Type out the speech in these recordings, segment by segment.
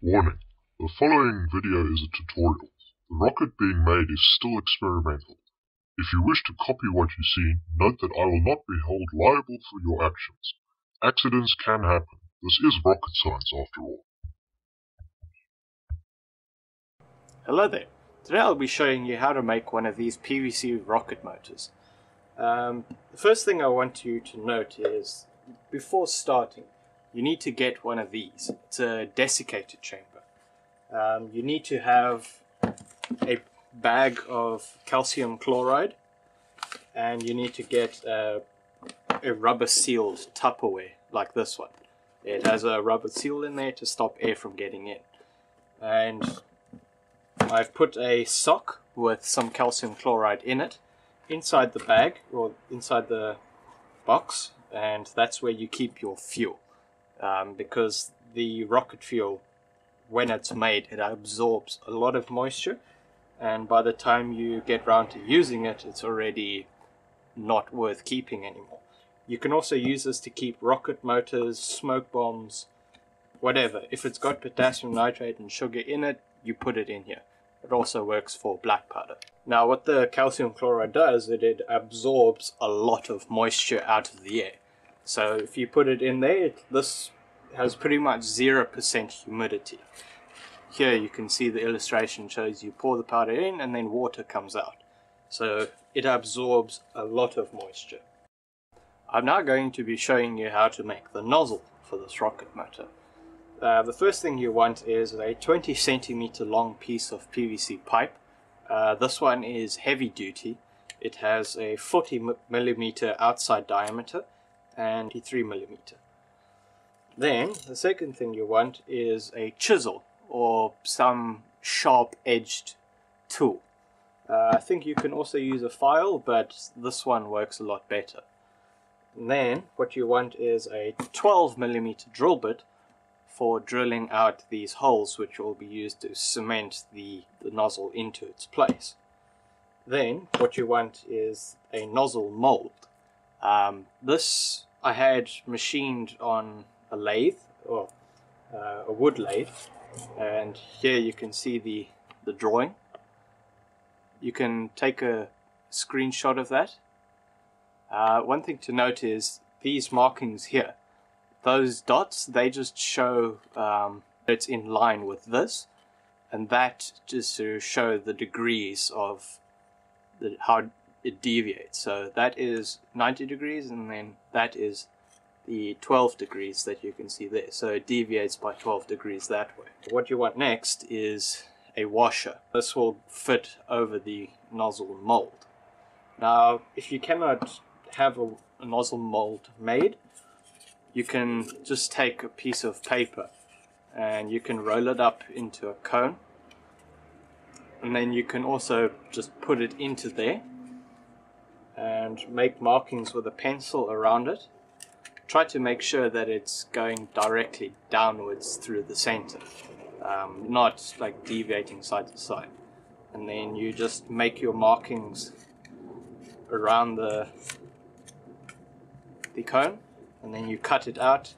Warning: the following video is a tutorial. The rocket being made is still experimental. If you wish to copy what you see, note that I will not be held liable for your actions. Accidents can happen. This is rocket science after all. Hello there. Today I'll be showing you how to make one of these PVC rocket motors. The first thing I want you to note is, before starting, you need to get one of these. It's a desiccator chamber. You need to have a bag of calcium chloride, and you need to get a rubber sealed Tupperware like this one. It has a rubber seal in there to stop air from getting in. And I've put a sock with some calcium chloride in it inside the bag, or inside the box, and that's where you keep your fuel. Because the rocket fuel, when it's made, it absorbs a lot of moisture, and by the time you get round to using it, it's already not worth keeping anymore. You can also use this to keep rocket motors, smoke bombs, whatever. If it's got potassium nitrate and sugar in it, you put it in here. It also works for black powder. Now what the calcium chloride does is it absorbs a lot of moisture out of the air. So if you put it in there, this has pretty much 0% humidity. Here you can see the illustration shows you pour the powder in and then water comes out. So it absorbs a lot of moisture. I'm now going to be showing you how to make the nozzle for this rocket motor. The first thing you want is a 20 centimeter long piece of PVC pipe. This one is heavy duty. It has a 40 millimeter outside diameter and 3 millimeter. Then the second thing you want is a chisel or some sharp edged tool. I think you can also use a file, but this one works a lot better. And then what you want is a 12 millimeter drill bit for drilling out these holes, which will be used to cement the nozzle into its place. Then what you want is a nozzle mold. This I had machined on a lathe, or a wood lathe, and here you can see the drawing. You can take a screenshot of that. One thing to note is these markings here, those dots, they just show it's in line with this, and that just to show the degrees of how it deviates. So that is 90 degrees, and then that is the 12 degrees that you can see there. So it deviates by 12 degrees that way. What you want next is a washer. This will fit over the nozzle mold. Now, if you cannot have a nozzle mold made, you can just take a piece of paper and you can roll it up into a cone, and then you can also just put it into there and make markings with a pencil around it. Try to make sure that it's going directly downwards through the center, not like deviating side to side. And then you just make your markings around the cone, and then you cut it out,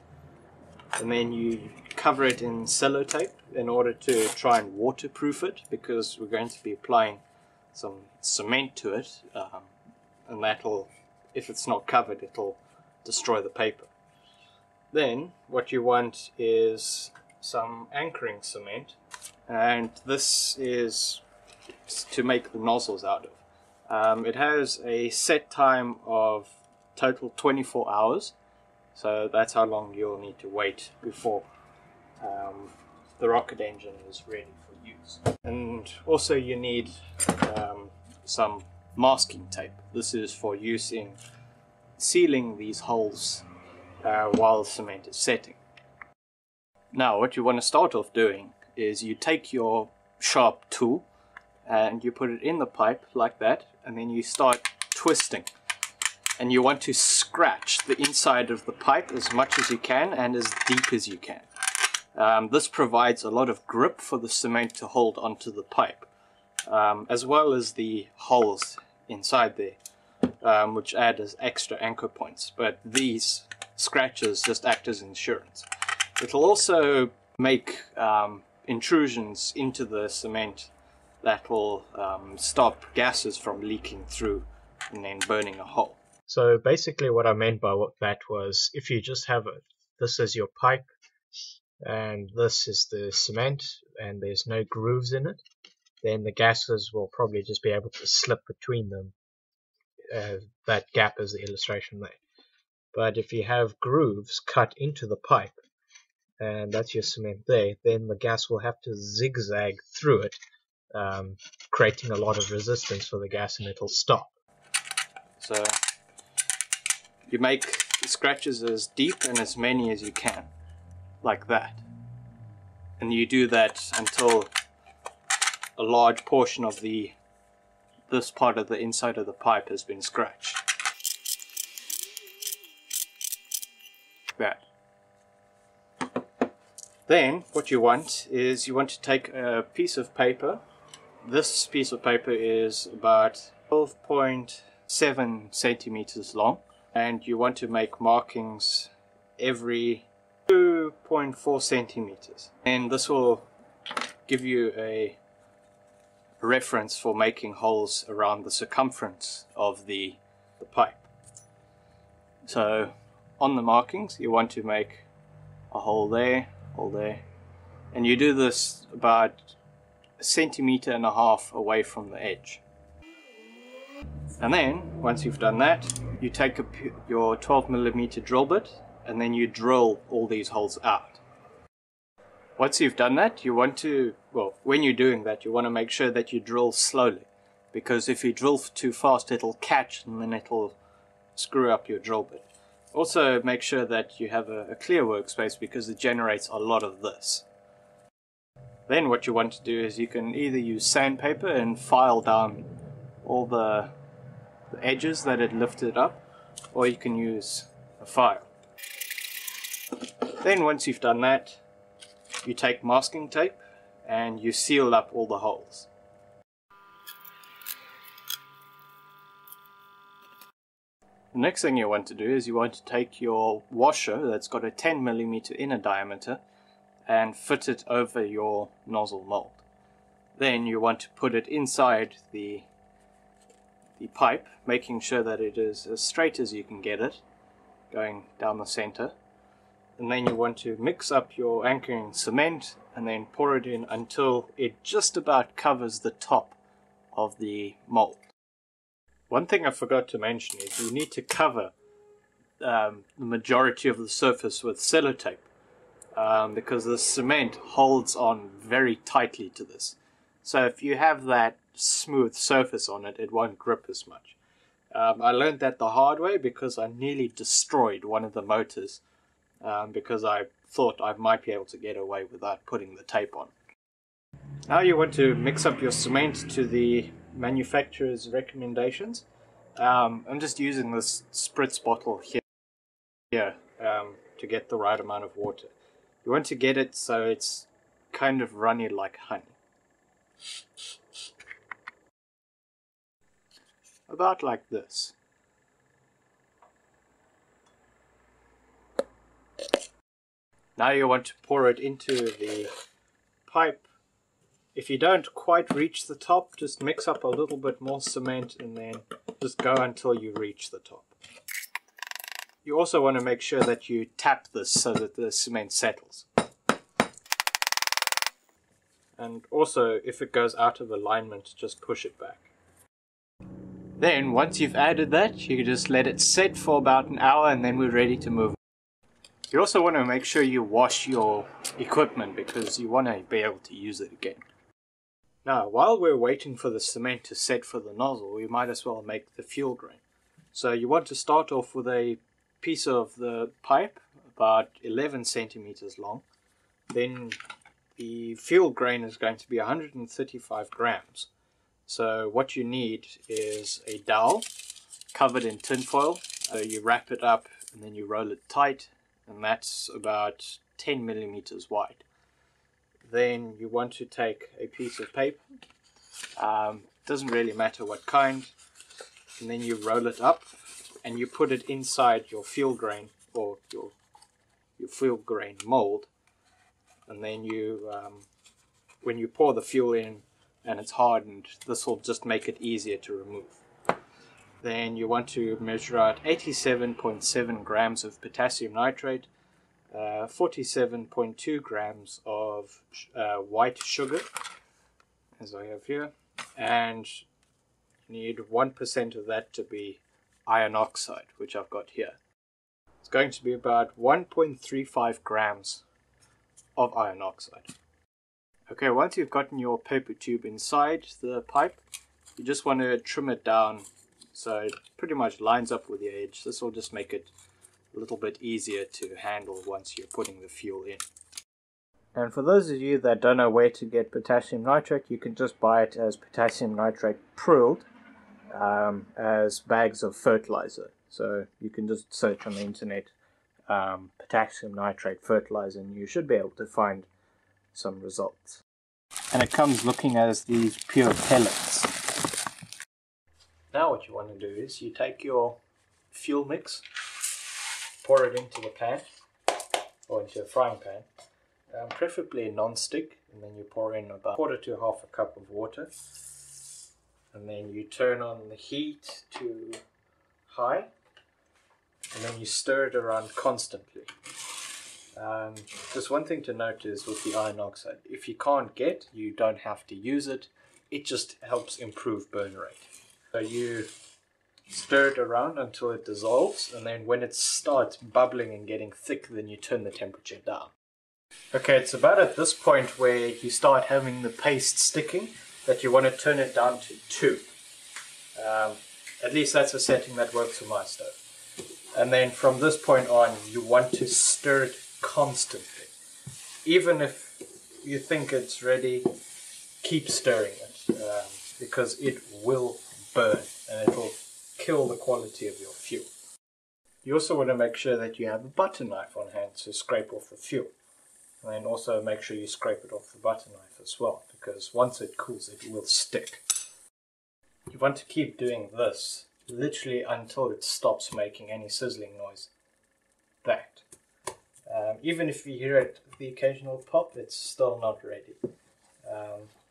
and then you cover it in sellotape in order to try and waterproof it, because we're going to be applying some cement to it, and that'll, if it's not covered, it'll destroy the paper. Then what you want is some anchoring cement, and this is to make the nozzles out of. It has a set time of total 24 hours, so that's how long you'll need to wait before the rocket engine is ready for use. And also you need some masking tape. This is for use in sealing these holes while cement is setting. Now what you want to start off doing is you take your sharp tool and you put it in the pipe like that, and then you start twisting. And you want to scratch the inside of the pipe as much as you can and as deep as you can. This provides a lot of grip for the cement to hold onto the pipe, as well as the holes inside there, which add as extra anchor points. But these scratches just act as insurance. It'll also make intrusions into the cement that will stop gases from leaking through and then burning a hole. So basically what I meant by that was, if you just have this is your pipe and this is the cement and there's no grooves in it, then the gases will probably just be able to slip between them. That gap is the illustration there. But if you have grooves cut into the pipe, and that's your cement there, then the gas will have to zigzag through it, creating a lot of resistance for the gas, and it'll stop. So you make the scratches as deep and as many as you can, like that. And you do that until a large portion of this part of the inside of the pipe has been scratched. Like that. Then what you want is you want to take a piece of paper. This piece of paper is about 12.7 centimeters long, and you want to make markings every 2.4 centimeters, and this will give you a reference for making holes around the circumference of the pipe. So on the markings you want to make a hole there, and you do this about 1.5 centimeters away from the edge. And then once you've done that, you take your 12mm drill bit and then you drill all these holes out. Once you've done that, you want to, well, when you're doing that, you want to make sure that you drill slowly, because if you drill too fast it'll catch and then it'll screw up your drill bit. Also make sure that you have a clear workspace, because it generates a lot of this. Then what you want to do is you can either use sandpaper and file down all the edges that it lifted up, or you can use a file. Then once you've done that, you take masking tape and you seal up all the holes. The next thing you want to do is you want to take your washer that's got a 10mm inner diameter and fit it over your nozzle mold. Then you want to put it inside the pipe, making sure that it is as straight as you can get it, going down the center. And then you want to mix up your anchoring cement and then pour it in until it just about covers the top of the mold. One thing I forgot to mention is you need to cover the majority of the surface with sellotape, because the cement holds on very tightly to this. So if you have that smooth surface on it, it won't grip as much. I learned that the hard way, because I nearly destroyed one of the motors, because I thought I might be able to get away without putting the tape on. Now you want to mix up your cement to the manufacturer's recommendations. I'm just using this spritz bottle here to get the right amount of water. You want to get it so it's kind of runny like honey. About like this. Now you want to pour it into the pipe. If you don't quite reach the top, just mix up a little bit more cement and then just go until you reach the top. You also want to make sure that you tap this so that the cement settles. And also, if it goes out of alignment, just push it back. Then, once you've added that, you can just let it sit for about an hour and then we're ready to move. You also want to make sure you wash your equipment, because you want to be able to use it again. Now, while we're waiting for the cement to set for the nozzle, we might as well make the fuel grain. So you want to start off with a piece of the pipe about 11 centimeters long. Then the fuel grain is going to be 135 grams. So what you need is a dowel covered in tin foil. You wrap it up and then you roll it tight, and that's about 10 millimeters wide. Then you want to take a piece of paper, doesn't really matter what kind, and then you roll it up and you put it inside your fuel grain, or your fuel grain mold, and then you when you pour the fuel in and it's hardened, this will just make it easier to remove. Then you want to measure out 87.7 grams of potassium nitrate, 47.2 grams of white sugar, as I have here, and you need 1% of that to be iron oxide, which I've got here. It's going to be about 1.35 grams of iron oxide. Okay, once you've gotten your paper tube inside the pipe, you just want to trim it down so it pretty much lines up with the edge. This will just make it a little bit easier to handle once you're putting the fuel in. And for those of you that don't know where to get potassium nitrate, you can just buy it as potassium nitrate prilled as bags of fertilizer. So you can just search on the internet potassium nitrate fertilizer and you should be able to find some results. And it comes looking as these pure pellets. Now what you want to do is you take your fuel mix, pour it into the pan or into a frying pan, preferably non-stick, and then you pour in about 1/4 to 1/2 cup of water, and then you turn on the heat to high, and then you stir it around constantly. Just one thing to note is with the iron oxide, if you can't get, you don't have to use it. It just helps improve burn rate. So you stir it around until it dissolves, and then when it starts bubbling and getting thick, then you turn the temperature down. Okay, it's about at this point where you start having the paste sticking that you want to turn it down to 2. At least that's a setting that works for my stove. And then from this point on, you want to stir it constantly. Even if you think it's ready, keep stirring it, because it will burn and it will kill the quality of your fuel. You also want to make sure that you have a butter knife on hand to scrape off the fuel. And then also make sure you scrape it off the butter knife as well, because once it cools it will stick. You want to keep doing this literally until it stops making any sizzling noise. That. Even if you hear it, the occasional pop, it's still not ready.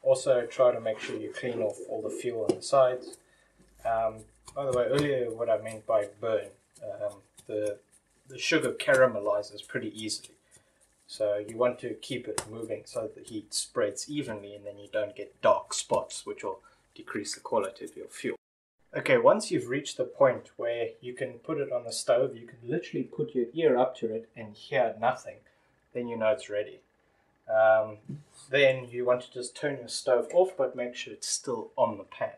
Also try to make sure you clean off all the fuel on the sides. By the way, earlier what I meant by burn, the sugar caramelizes pretty easily. So you want to keep it moving so that the heat spreads evenly and then you don't get dark spots, which will decrease the quality of your fuel. Okay, once you've reached the point where you can put it on the stove, you can literally put your ear up to it and hear nothing, then you know it's ready. Then you want to just turn your stove off, but make sure it's still on the pan.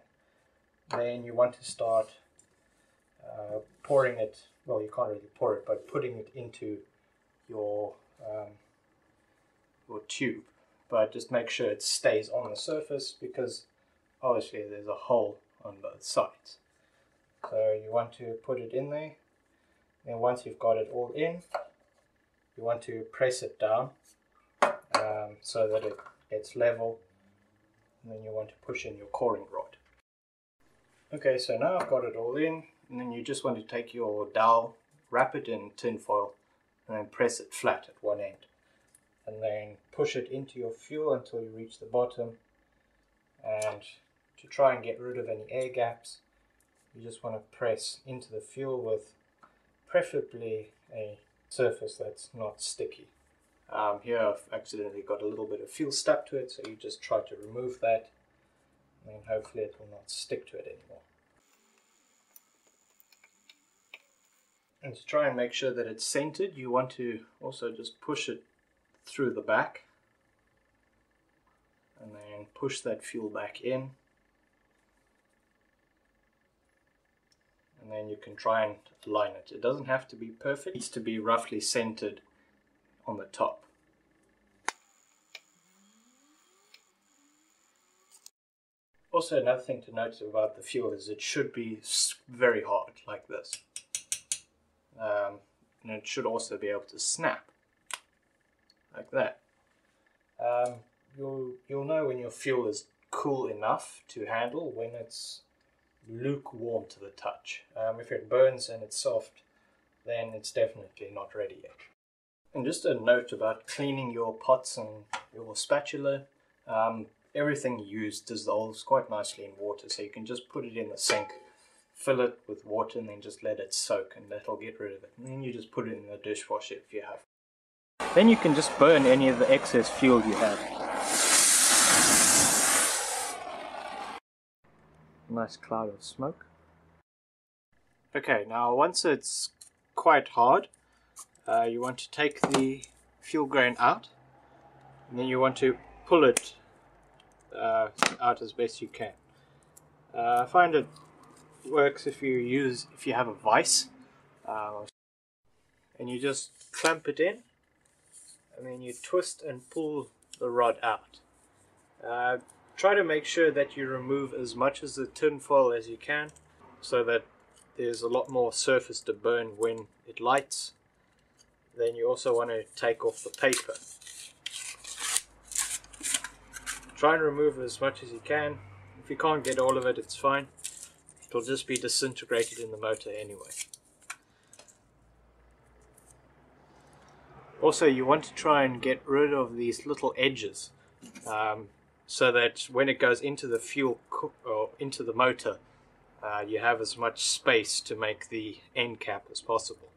Then you want to start pouring it, well, you can't really pour it, but putting it into your tube. But just make sure it stays on the surface, because obviously there's a hole on both sides. So you want to put it in there, and once you've got it all in, you want to press it down so that it gets level, and then you want to push in your coring rod. Okay, so now I've got it all in, and then you just want to take your dowel, wrap it in tin foil, and then press it flat at one end, and then push it into your fuel until you reach the bottom. And to try and get rid of any air gaps, you just want to press into the fuel with preferably a surface that's not sticky. Here I've accidentally got a little bit of fuel stuck to it, so you just try to remove that, and then hopefully it will not stick to it anymore. And to try and make sure that it's centered, you want to also just push it through the back, and then push that fuel back in, and then you can try and align it. It doesn't have to be perfect, it needs to be roughly centered on the top. Also, another thing to note about the fuel is it should be very hard, like this. And it should also be able to snap, like that. You'll know when your fuel is cool enough to handle when it's lukewarm to the touch. If it burns and it's soft, then it's definitely not ready yet. And just a note about cleaning your pots and your spatula. Everything used dissolves quite nicely in water, so you can just put it in the sink, fill it with water, and then just let it soak, and that'll get rid of it. And then you just put it in the dishwasher if you have. Then you can just burn any of the excess fuel you have. Nice cloud of smoke. Okay, now once it's quite hard, you want to take the fuel grain out, and then you want to pull it out as best you can. I find it works if you have a vise, and you just clamp it in, and then you twist and pull the rod out. Try to make sure that you remove as much of the tin foil as you can, so that there's a lot more surface to burn when it lights. Then you also want to take off the paper. Try and remove as much as you can. If you can't get all of it, it's fine. It'll just be disintegrated in the motor anyway. Also, you want to try and get rid of these little edges, so that when it goes into the fuel or into the motor, you have as much space to make the end cap as possible.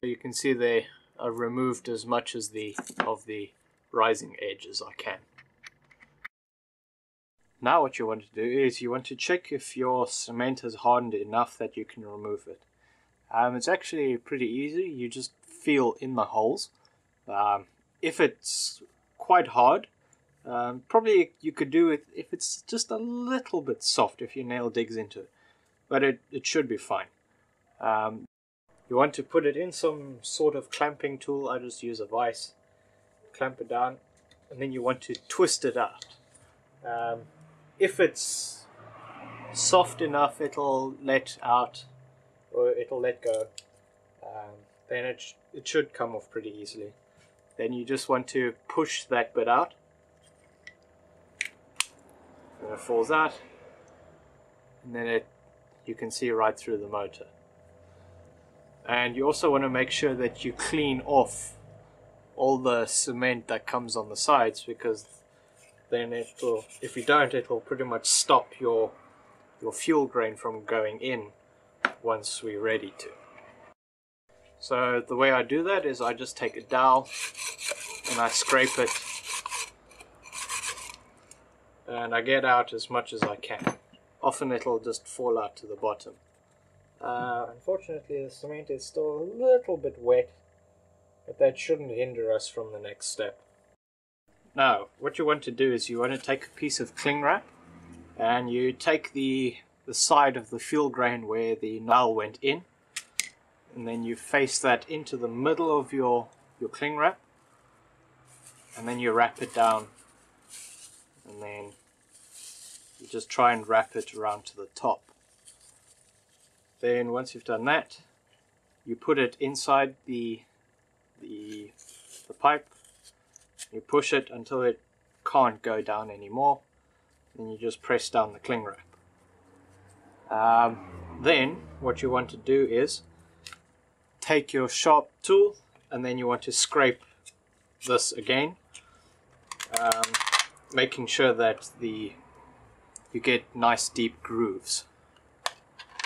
So you can see there, I've removed as much as of the rising edge as I can. Now what you want to do is you want to check if your cement has hardened enough that you can remove it. It's actually pretty easy. You just feel in the holes. If it's quite hard, probably you could do it if it's just a little bit soft, if your nail digs into it. But it should be fine. You want to put it in some sort of clamping tool. I just use a vise. Clamp it down, and then you want to twist it out. If it's soft enough, it'll let out, or it'll let go. Then it should come off pretty easily. Then you just want to push that bit out, and it falls out, and then you can see right through the motor. And you also want to make sure that you clean off all the cement that comes on the sides, because then if you don't, it will pretty much stop your fuel grain from going in once we're ready to. So the way I do that is I just take a dowel and I scrape it, and I get out as much as I can. Often it'll just fall out to the bottom. Unfortunately, the cement is still a little bit wet, but that shouldn't hinder us from the next step. Now, what you want to do is you want to take a piece of cling wrap, and you take the side of the fuel grain where the nail went in, and then you face that into the middle of your cling wrap, and then you wrap it down, and then you just try and wrap it around to the top. Then once you've done that, you put it inside the pipe. You push it until it can't go down anymore. Then you just press down the cling wrap. Then what you want to do is take your sharp tool, and then you want to scrape this again, making sure that you get nice deep grooves.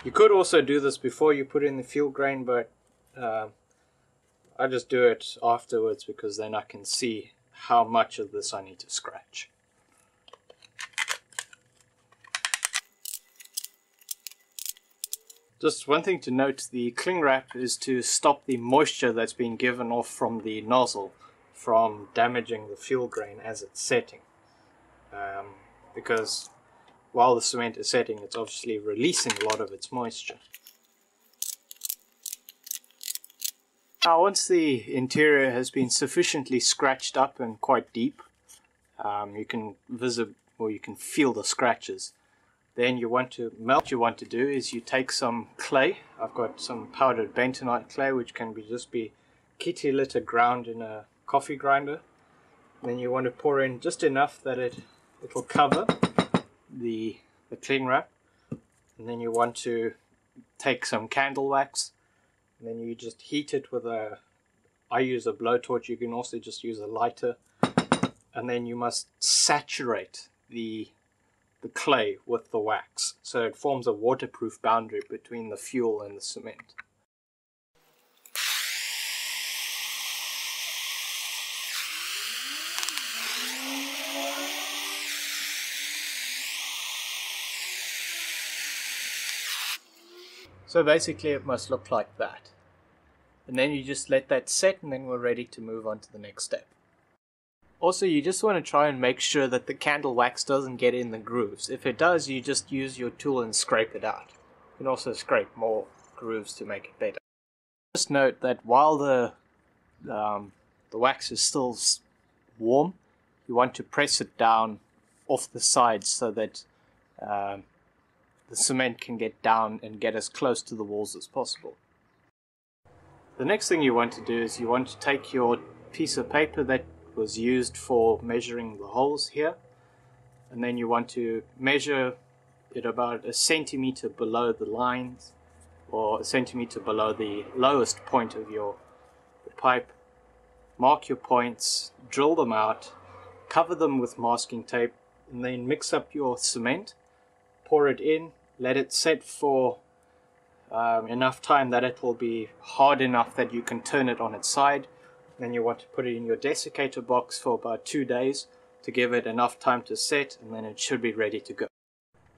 You could also do this before you put in the fuel grain, but I just do it afterwards, because then I can see how much of this I need to scratch. Just one thing to note, the cling wrap is to stop the moisture that's been given off from the nozzle from damaging the fuel grain as it's setting. Because while the cement is setting, it's obviously releasing a lot of its moisture. Now, once the interior has been sufficiently scratched up and quite deep, you can feel the scratches. Then you want to melt. What you want to do is you take some clay. I've got some powdered bentonite clay, which can just be kitty litter ground in a coffee grinder. Then you want to pour in just enough that it'll cover the cling wrap. And then you want to take some candle wax, and then you just heat it with a I use a blowtorch. You can also just use a lighter. And then you must saturate the clay with the wax, so it forms a waterproof boundary between the fuel and the cement. So basically it must look like that. And then you just let that set, and then we're ready to move on to the next step. Also, you just want to try and make sure that the candle wax doesn't get in the grooves. If it does, you just use your tool and scrape it out. You can also scrape more grooves to make it better. Just note that while the wax is still warm, you want to press it down off the sides so that the cement can get down and get as close to the walls as possible. The next thing you want to do is you want to take your piece of paper that was used for measuring the holes here, and then you want to measure it about 1 centimeter below the lines, or 1 centimeter below the lowest point of your pipe. Mark your points, drill them out, cover them with masking tape, and then mix up your cement, pour it in, let it set for enough time that it will be hard enough that you can turn it on its side. Then you want to put it in your desiccator box for about 2 days to give it enough time to set, and then it should be ready to go.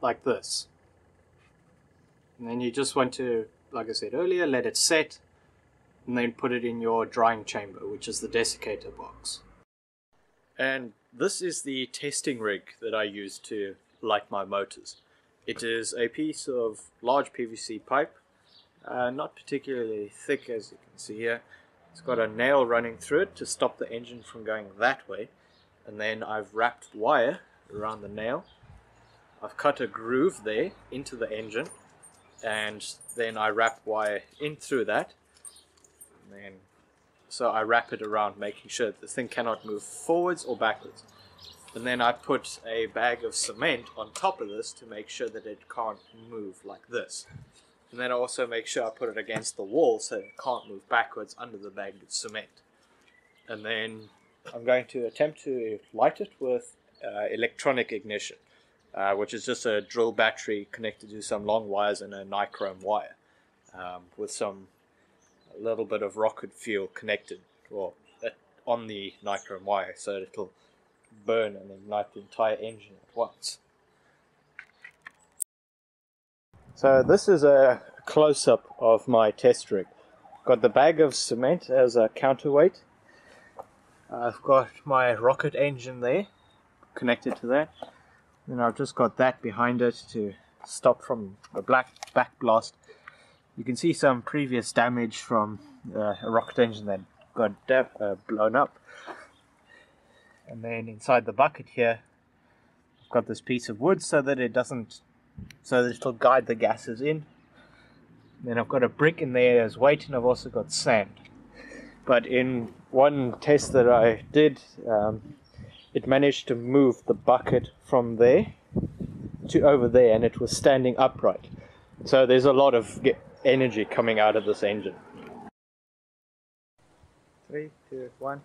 Like this. And then you just want to, like I said earlier, let it set, and then put it in your drying chamber, which is the desiccator box. And this is the testing rig that I use to light my motors. It is a piece of large PVC pipe, not particularly thick as you can see here. It's got a nail running through it to stop the engine from going that way, and then I've wrapped wire around the nail. I've cut a groove there into the engine, and then I wrap wire in through that, and then so I wrap it around, making sure that the thing cannot move forwards or backwards. And then I put a bag of cement on top of this to make sure that it can't move like this. And then I also make sure I put it against the wall so it can't move backwards under the bag of cement. And then I'm going to attempt to light it with electronic ignition, which is just a drill battery connected to some long wires and a nichrome wire, with a little bit of rocket fuel connected on the nichrome wire, so it'll burn and ignite the entire engine at once. So this is a close-up of my test rig. Got the bag of cement as a counterweight. I've got my rocket engine there connected to that, and I've just got that behind it to stop from a back blast. You can see some previous damage from a rocket engine that got blown up. And then inside the bucket here, I've got this piece of wood so that it'll guide the gases in. Then I've got a brick in there as weight, and I've also got sand. But in one test that I did, it managed to move the bucket from there to over there, and it was standing upright. So there's a lot of energy coming out of this engine. 3, 2, 1.